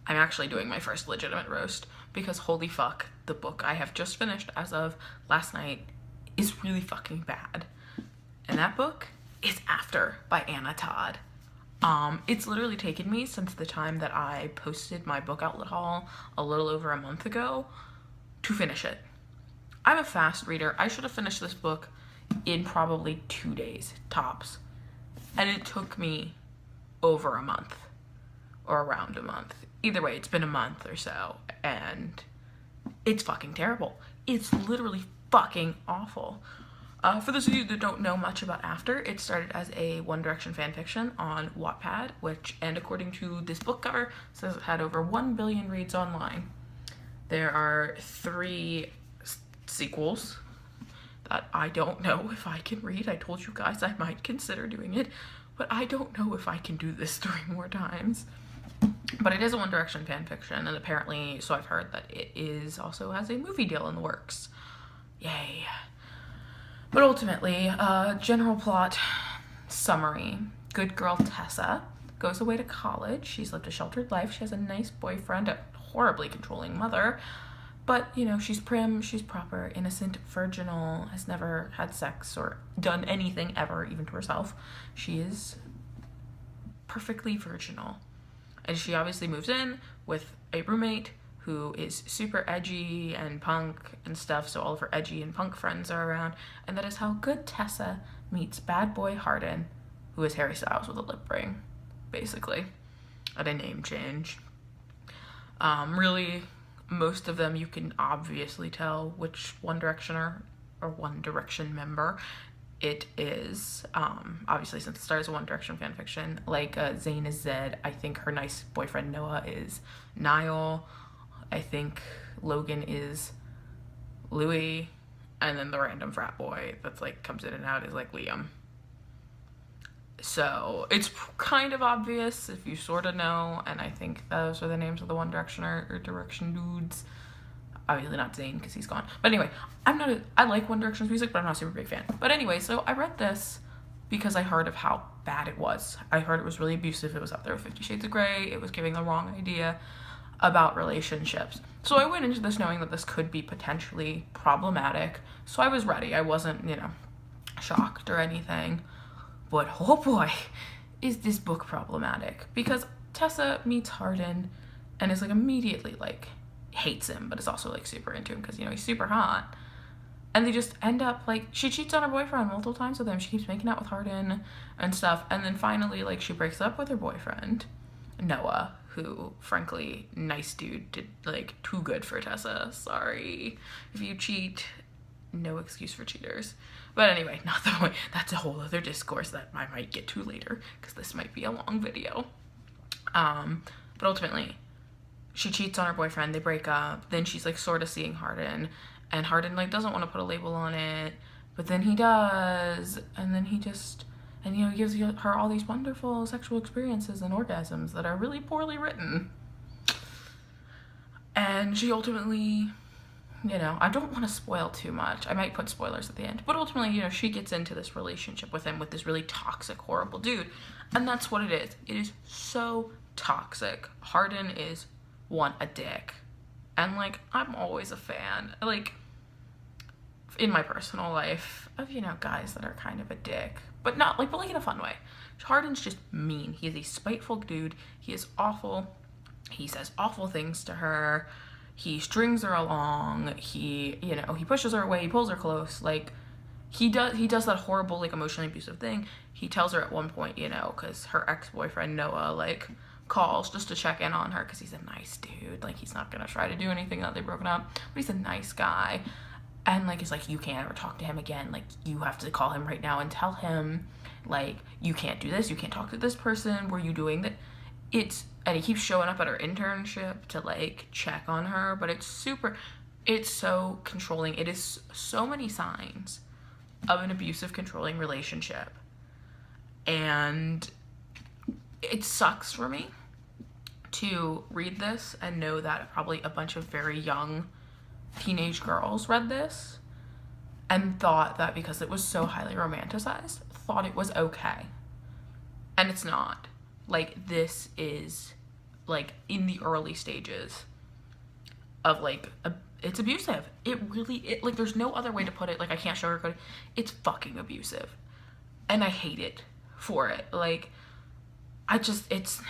I'm actually doing my first legitimate roast because holy fuck, the book I have just finished as of last night is really fucking bad. And that book is After by Anna Todd. It's literally taken me since the time that I posted my book outlet haul a little over a month ago to finish it. I'm a fast reader. I should have finished this book in probably 2 days, tops. And it took me over a month, or around a month. Either way, it's been a month or so, and it's fucking terrible. It's literally fucking awful. For those of you that don't know much about After, it started as a One Direction fanfiction on Wattpad, and according to this book cover, says it had over 1 billion reads online. There are 3 sequels that I don't know if I can read. I told you guys I might consider doing it, but I don't know if I can do this 3 more times. But it is a One Direction fanfiction, and apparently, so I've heard that it is also has a movie deal in the works. Yay. But ultimately, general plot summary. Good girl Tessa goes away to college. She's lived a sheltered life. She has a nice boyfriend, a horribly controlling mother. But, you know, she's prim, she's proper, innocent, virginal, has never had sex or done anything ever, even to herself. She is perfectly virginal. And she obviously moves in with a roommate who is super edgy and punk and stuff, so all of her edgy and punk friends are around. And that is how good Tessa meets bad boy Hardin, who is Harry Styles with a lip ring, basically, at a name change. Really, most of them you can obviously tell which One Directioner or One Direction member it is. Obviously, since it starts a One Direction fanfiction, like Zayn is Zed. I think her nice boyfriend Noah is Niall. I think Logan is Louis, and then the random frat boy that's like comes in and out is like Liam. So it's kind of obvious if you sort of know, and I think those are the names of the One Direction or Direction dudes. Obviously not Zayn because he's gone. But anyway, I like One Direction's music, but I'm not a super big fan. But anyway, so I read this because I heard of how bad it was. I heard it was really abusive. It was up there with 50 Shades of Grey. It was giving the wrong idea about relationships. So I went into this knowing that this could be potentially problematic. So I was ready. I wasn't, shocked or anything. But oh boy, is this book problematic. Because Tessa meets Hardin and is like immediately like hates him, but is also like super into him because, he's super hot. And they just end up like, she cheats on her boyfriend multiple times with him. She keeps making out with Hardin and stuff. And then finally, like, she breaks up with her boyfriend, Noah, who, frankly, nice dude, did like too good for Tessa. Sorry. If you cheat, no excuse for cheaters. But anyway, not the way. That's a whole other discourse that I might get to later because this might be a long video. But ultimately, she cheats on her boyfriend, they break up, then she's like sort of seeing Hardin, and Hardin like doesn't want to put a label on it, but then he does, and then he just, and he gives her all these wonderful sexual experiences and orgasms that are really poorly written. And she ultimately, I don't want to spoil too much, I might put spoilers at the end, but ultimately, she gets into this relationship with him, with this really toxic, horrible dude, and that's what it is. It is so toxic. Hardin is a dick, and like I'm always a fan, like in my personal life, of guys that are kind of a dick, but like in a fun way. Hardin's just mean. He is a spiteful dude. He is awful. He says awful things to her. He strings her along. He he pushes her away. He pulls her close. Like he does that horrible like emotionally abusive thing. He tells her at one point, because her ex-boyfriend Noah like calls just to check in on her because he's a nice dude. Like, he's not gonna try to do anything that they've broken up, but he's a nice guy. And like, it's like, you can't ever talk to him again. Like, you have to call him right now and tell him, like, you can't do this. You can't talk to this person. Were you doing that? And he keeps showing up at her internship to like check on her, but it's so controlling. It is so many signs of an abusive, controlling relationship. And it sucks for me to read this and know that probably a bunch of very young teenage girls read this and thought that because it was so highly romanticized, thought it was okay. And it's not. Like, this is like, in the early stages of, like, it's abusive. Like, there's no other way to put it. Like, I can't sugarcoat it. It's fucking abusive. And I hate it for it. Like, it's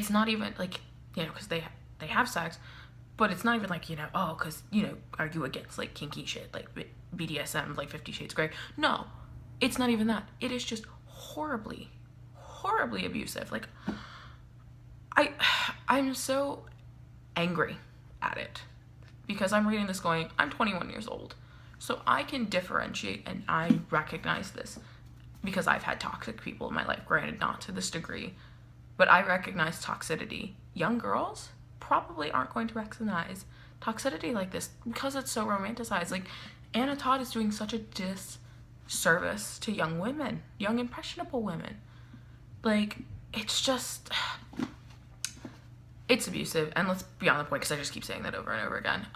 not even, like, you know, because they have sex, but it's not even like, you know, oh, because, you know, are you against, like, kinky shit, like, BDSM, like, 50 Shades Grey? No, it's not even that. It is just horribly, horribly abusive. Like, I'm so angry at it, because I'm reading this going, I'm 21 years old, so I can differentiate, and I recognize this, because I've had toxic people in my life, granted not to this degree, but I recognize toxicity. Young girls probably aren't going to recognize toxicity like this because it's so romanticized. Like, Anna Todd is doing such a disservice to young women, young impressionable women. Like, it's just, it's abusive. And let's be on the point, because I just keep saying that over and over again.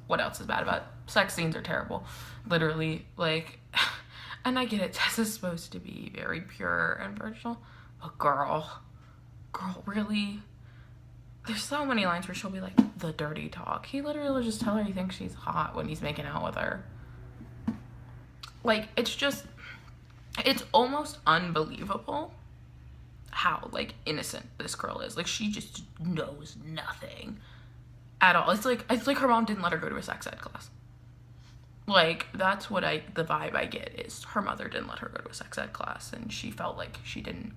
What else is bad about it? Sex scenes are terrible, literally. Like, and I get it, Tessa's supposed to be very pure and virginal, but girl, really? There's so many lines where she'll be like, the dirty talk. He literally will just tell her he thinks she's hot when he's making out with her. Like, it's almost unbelievable how, like, innocent this girl is. Like, she just knows nothing at all. It's like her mom didn't let her go to a sex ed class. Like, that's the vibe I get, is her mother didn't let her go to a sex ed class, and she felt like she didn't,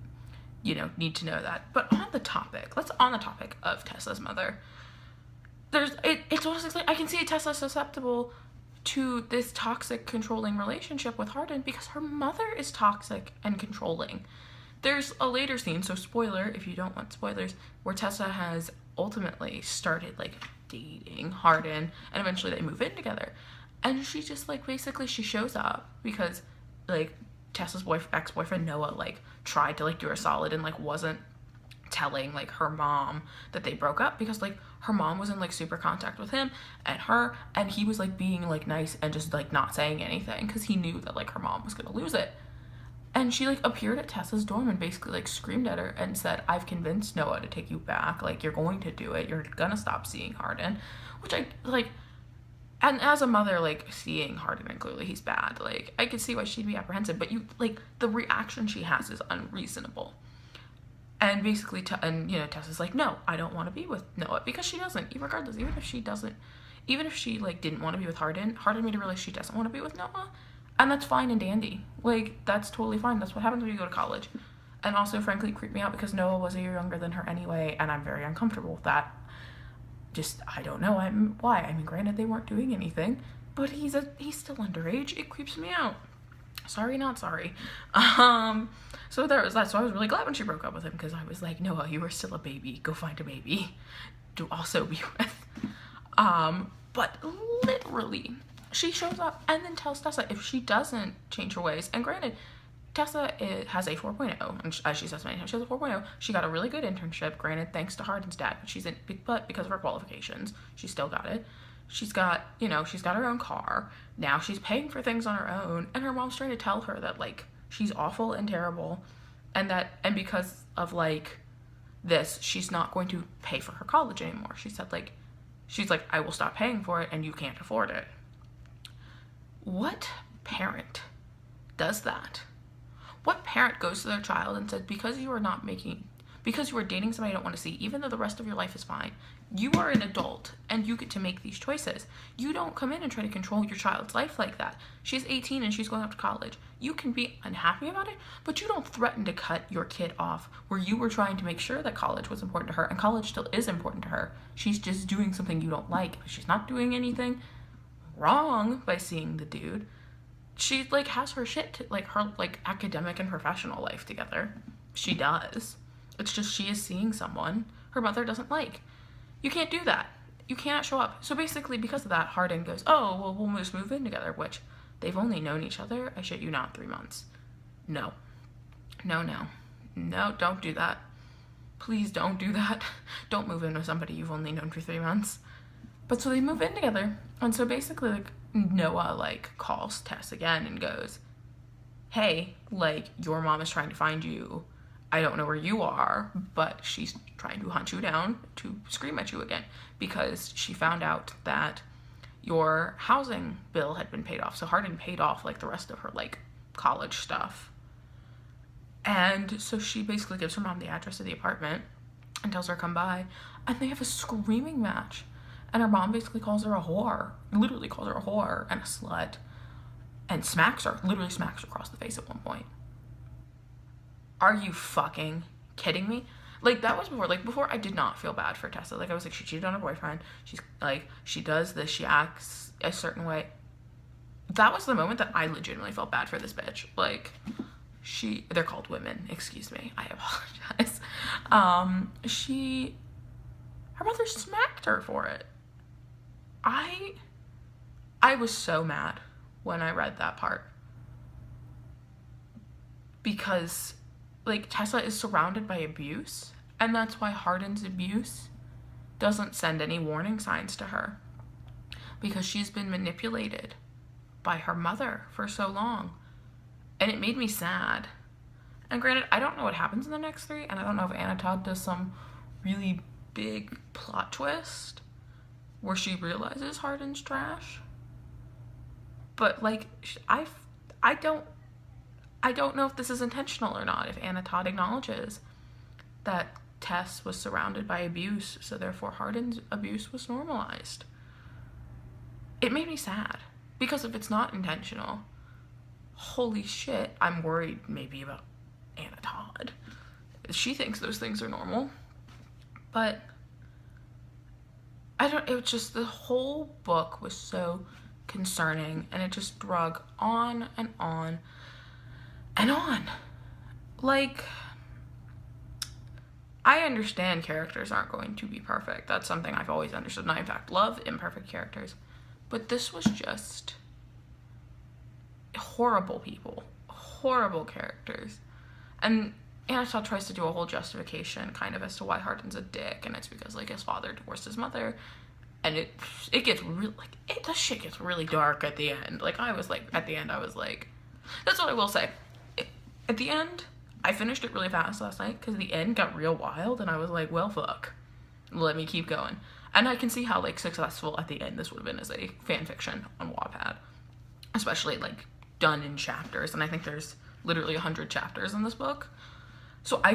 you know, need to know that. But on the topic of Tessa's mother, it's almost like, I can see Tessa susceptible to this toxic, controlling relationship with Hardin because her mother is toxic and controlling. There's a later scene, so spoiler if you don't want spoilers, where Tessa has ultimately started, like, dating Hardin, and eventually they move in together. And she just, like, basically she shows up because, like, Tessa's ex-boyfriend Noah, like, tried to, like, do her solid and, like, wasn't telling, like, her mom that they broke up because, like, her mom was in, like, super contact with him and her, and he was, like, being, like, nice and just, like, not saying anything because he knew that, like, her mom was gonna lose it. And she, like, appeared at Tessa's dorm and basically, like, screamed at her and said, I've convinced Noah to take you back. Like, you're going to do it. You're gonna stop seeing Hardin. Which I, like, and as a mother, like, seeing Hardin, and clearly he's bad, like, I could see why she'd be apprehensive, but you, like, the reaction she has is unreasonable. And basically, you know, Tessa's like, no, I don't want to be with Noah, because she doesn't, regardless, even if she, like, didn't want to be with Hardin made her realize she doesn't want to be with Noah, and that's fine and dandy. Like, that's totally fine. That's what happens when you go to college. And also, frankly, it creeped me out because Noah was a year younger than her anyway, and I'm very uncomfortable with that. Just, I don't know why. I mean, granted, they weren't doing anything, but he's still underage. It creeps me out. Sorry, not sorry. So there was that. So I was really glad when she broke up with him, because I was like, Noah, you were still a baby. Go find a baby to also be with. But literally, she shows up and then tells Tessa if she doesn't change her ways. And granted, Tessa has a 4.0, and as she says many times, she has a 4.0. She got a really good internship, granted, thanks to Hardin's dad, but because of her qualifications, she still got it. She's got her own car. Now she's paying for things on her own, and her mom's trying to tell her that, like, she's awful and terrible, and because of, like, this, she's not going to pay for her college anymore. She's like, I will stop paying for it, and you can't afford it. What parent does that? What parent goes to their child and says, because you are dating somebody you don't want to see, even though the rest of your life is fine, you are an adult and you get to make these choices. You don't come in and try to control your child's life like that. She's 18 and she's going off to college. You can be unhappy about it, but you don't threaten to cut your kid off where you were trying to make sure that college was important to her, and college still is important to her. She's just doing something you don't like. She's not doing anything wrong by seeing the dude. She, like, has her shit, her, like, academic and professional life together. She does. It's just she is seeing someone her mother doesn't like. You can't do that. You cannot show up. So basically, because of that, Hardin goes, oh, well, we'll just move in together, which they've only known each other, I shit you not, 3 months. No, don't do that. Please don't do that. Don't move in with somebody you've only known for 3 months. But so they move in together. And so basically, like, Noah, like, calls Tess again and goes, hey, like, your mom is trying to find you. I don't know where you are, but she's trying to hunt you down to scream at you again because she found out that your housing bill had been paid off. So Hardin paid off like the rest of her like college stuff. And so she basically gives her mom the address of the apartment and tells her come by, and they have a screaming match. And her mom basically calls her a whore, literally calls her a whore and a slut, and smacks her, literally smacks her across the face at one point. Are you fucking kidding me? Like, that was before. Like, before I did not feel bad for Tessa. Like, I was like, she cheated on her boyfriend. She's, like, she does this. She acts a certain way. That was the moment that I legitimately felt bad for this bitch. Like, they're called women. Excuse me. I apologize. Her mother smacked her for it. I was so mad when I read that part. Because, like, Tessa is surrounded by abuse, and that's why Hardin's abuse doesn't send any warning signs to her, because she's been manipulated by her mother for so long, and it made me sad. And granted, I don't know what happens in the next 3, and I don't know if Anna Todd does some really big plot twist where she realizes Hardin's trash, but, like, I don't know if this is intentional or not, if Anna Todd acknowledges that Tess was surrounded by abuse, so therefore Hardin's abuse was normalized. It made me sad, because if it's not intentional, holy shit, I'm worried maybe about Anna Todd. She thinks those things are normal, but it was just, the whole book was so concerning, and it just drug on and on and on. Like, I understand characters aren't going to be perfect. That's something I've always understood, and I in fact love imperfect characters. But this was just horrible people, horrible characters. And Anna Todd tries to do a whole justification kind of as to why Hardin's a dick, and it's because, like, his father divorced his mother, and it gets really, like, the shit gets really dark at the end. Like, at the end I was like, that's what I will say. At the end, I finished it really fast last night because the end got real wild, and I was like, well, fuck. Let me keep going. And I can see how, like, successful at the end this would have been as a fan fiction on Wattpad. Especially, like, done in chapters. And I think there's literally 100 chapters in this book. So I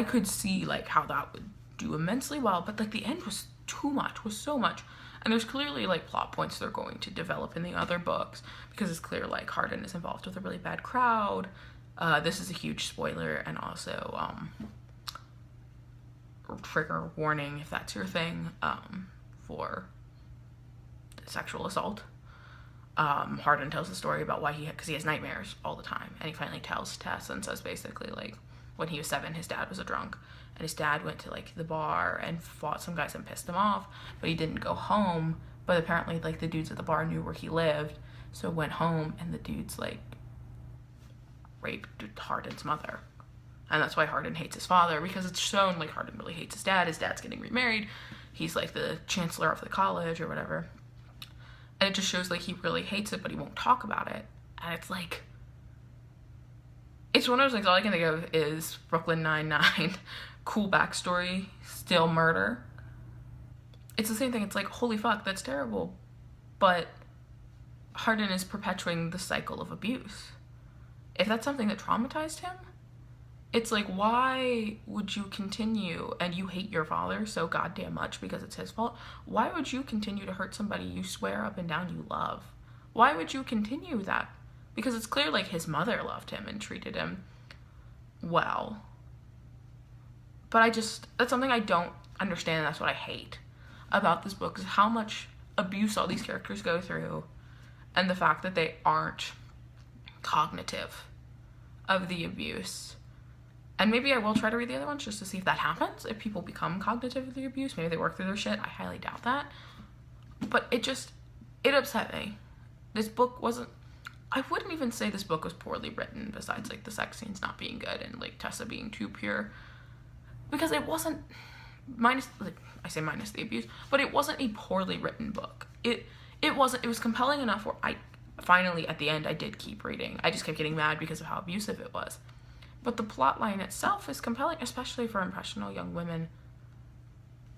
could see, like, how that would do immensely well. But, like, the end was too much, was so much. And there's clearly, like, plot points they're going to develop in the other books. Because it's clear, like, Hardin is involved with a really bad crowd. This is a huge spoiler, and also trigger warning if that's your thing, for sexual assault. Hardin tells the story about why because he has nightmares all the time, and he finally tells Tess and says basically, like, when he was 7, his dad was a drunk, and his dad went to, like, the bar and fought some guys and pissed him off, but he didn't go home, but apparently, like, the dudes at the bar knew where he lived, so went home, and the dudes, like, raped Hardin's mother. And that's why Hardin hates his father, because it's shown, like, Hardin really hates his dad. His dad's getting remarried. He's, like, the chancellor of the college or whatever. And it just shows, like, he really hates it, but he won't talk about it. And it's, like, it's one of those things, all I can think of is Brooklyn Nine-Nine. Cool backstory, still murder. It's the same thing. It's like, holy fuck, that's terrible. But Hardin is perpetuating the cycle of abuse. If that's something that traumatized him, it's like, why would you continue, and you hate your father so goddamn much because it's his fault, why would you continue to hurt somebody you swear up and down you love? Why would you continue that? Because it's clear, like, his mother loved him and treated him well. But that's something I don't understand, and that's what I hate about this book, is how much abuse all these characters go through, and the fact that they aren't cognitive of the abuse. And maybe I will try to read the other ones just to see if that happens, if people become cognitive of the abuse. Maybe they work through their shit. I highly doubt that. But it upset me. This book I wouldn't even say this book was poorly written, besides, like, the sex scenes not being good and, like, Tessa being too pure. Because it wasn't, minus the abuse, but it wasn't a poorly written book. It was compelling enough where finally, at the end, I did keep reading. I just kept getting mad because of how abusive it was. but the plot line itself is compelling, especially for impressionable young women.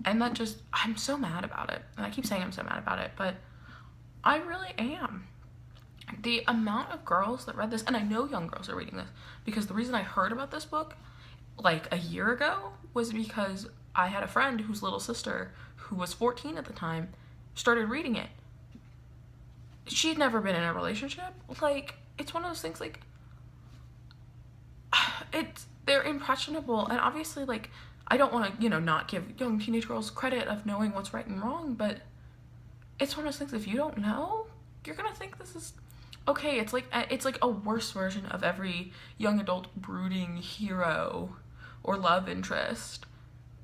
And that just, I'm so mad about it. And I keep saying I'm so mad about it, but I really am. The amount of girls that read this, and I know young girls are reading this, because the reason I heard about this book like a year ago was because I had a friend whose little sister, who was 14 at the time, started reading it. She'd never been in a relationship. Like, it's one of those things, like, they're impressionable, and obviously, like, I don't want to, not give young teenage girls credit of knowing what's right and wrong, but it's one of those things, if you don't know, you're gonna think this is okay. It's like a worse version of every young adult brooding hero or love interest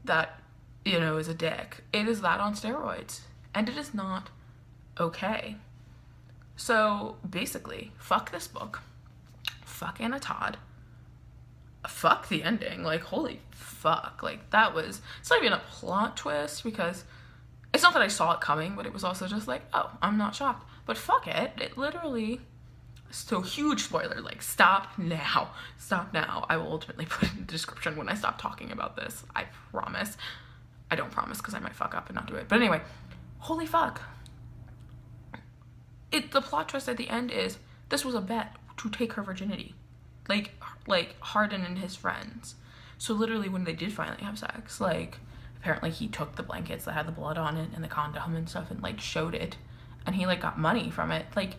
that, is a dick. It is that on steroids, and it is not okay. So basically, fuck this book, fuck Anna Todd, fuck the ending. Like, holy fuck, like, it's not even a plot twist, because it's not that I saw it coming, but it was also just like, oh, I'm not shocked. But fuck it, it literally, so huge spoiler, like, stop now. I will ultimately put it in the description when I stop talking about this, I promise. I don't promise, because I might fuck up and not do it. But anyway, holy fuck. The plot twist at the end is, this was a bet to take her virginity. Like Hardin and his friends. So literally when they did finally have sex, like, apparently he took the blankets that had the blood on it and the condom and stuff and, like, showed it. And he, like, got money from it. Like,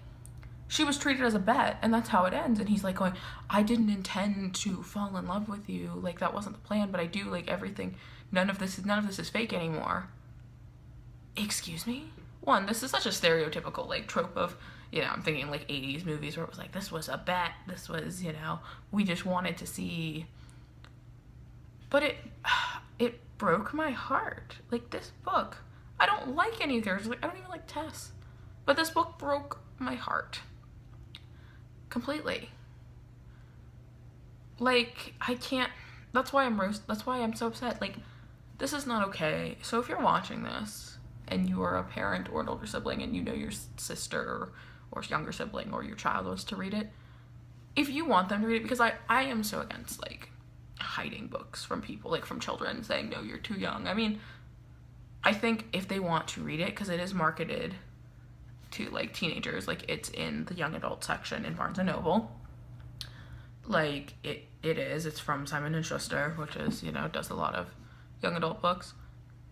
she was treated as a bet, and that's how it ends. And he's, like, going, I didn't intend to fall in love with you. Like, that wasn't the plan, but I do, like, everything. None of this is fake anymore. Excuse me? One, this is such a stereotypical, like, trope of, I'm thinking, like, 80s movies where it was like, this was a bet. This was, we just wanted to see. But it broke my heart. Like, this book, I don't like any of theirs. Like, I don't even like Tess. But this book broke my heart. Completely. Like, I can't, that's why I'm so upset. Like, this is not okay. So if you're watching this, and you are a parent or an older sibling, and your sister or younger sibling or your child wants to read it, if you want them to read it, because I am so against, like, hiding books from people, like, from children, saying, no, you're too young. I mean, I think if they want to read it, because it is marketed to, like, teenagers, like, it's in the young adult section in Barnes & Noble, like, it's from Simon & Schuster, which is, does a lot of young adult books.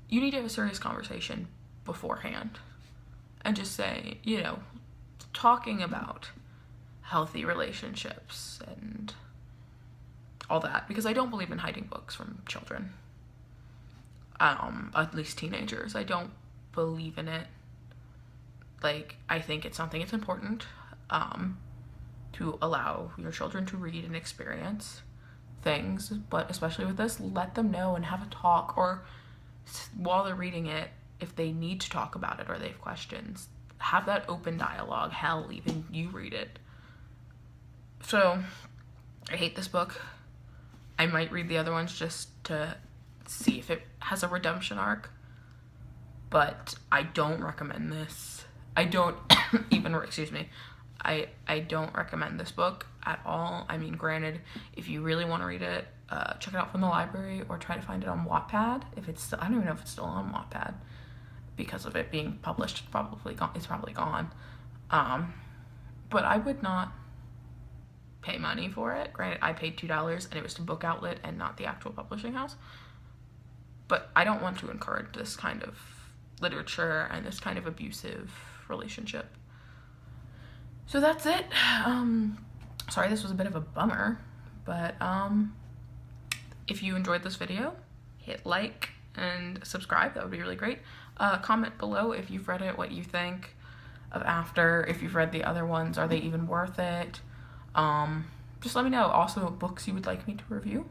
You need to have a serious conversation beforehand and just say, talking about healthy relationships and all that, because I don't believe in hiding books from children, at least teenagers. I don't believe in it. Like, I think it's important to allow your children to read and experience things, but especially with this, let them know and have a talk, or while they're reading it, if they need to talk about it or they have questions, have that open dialogue. Hell, even you read it. So, I hate this book. I might read the other ones just to see if it has a redemption arc, but I don't recommend this. I don't even, excuse me, I don't recommend this book at all. I mean, granted, if you really want to read it, check it out from the library or try to find it on Wattpad. I don't even know if it's still on Wattpad, because of it being published. It's probably gone. But I would not pay money for it. Granted, I paid $2 and it was to Book Outlet and not the actual publishing house. But I don't want to encourage this kind of literature and this kind of abusive relationship. So that's it. Sorry this was a bit of a bummer, but if you enjoyed this video, hit like and subscribe. That would be really great. Comment below if you've read it, what you think of After. If you've read the other ones, are they even worth it? Just let me know. Also, books you would like me to review.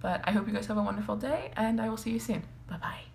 But I hope you guys have a wonderful day, and I will see you soon. Bye-bye.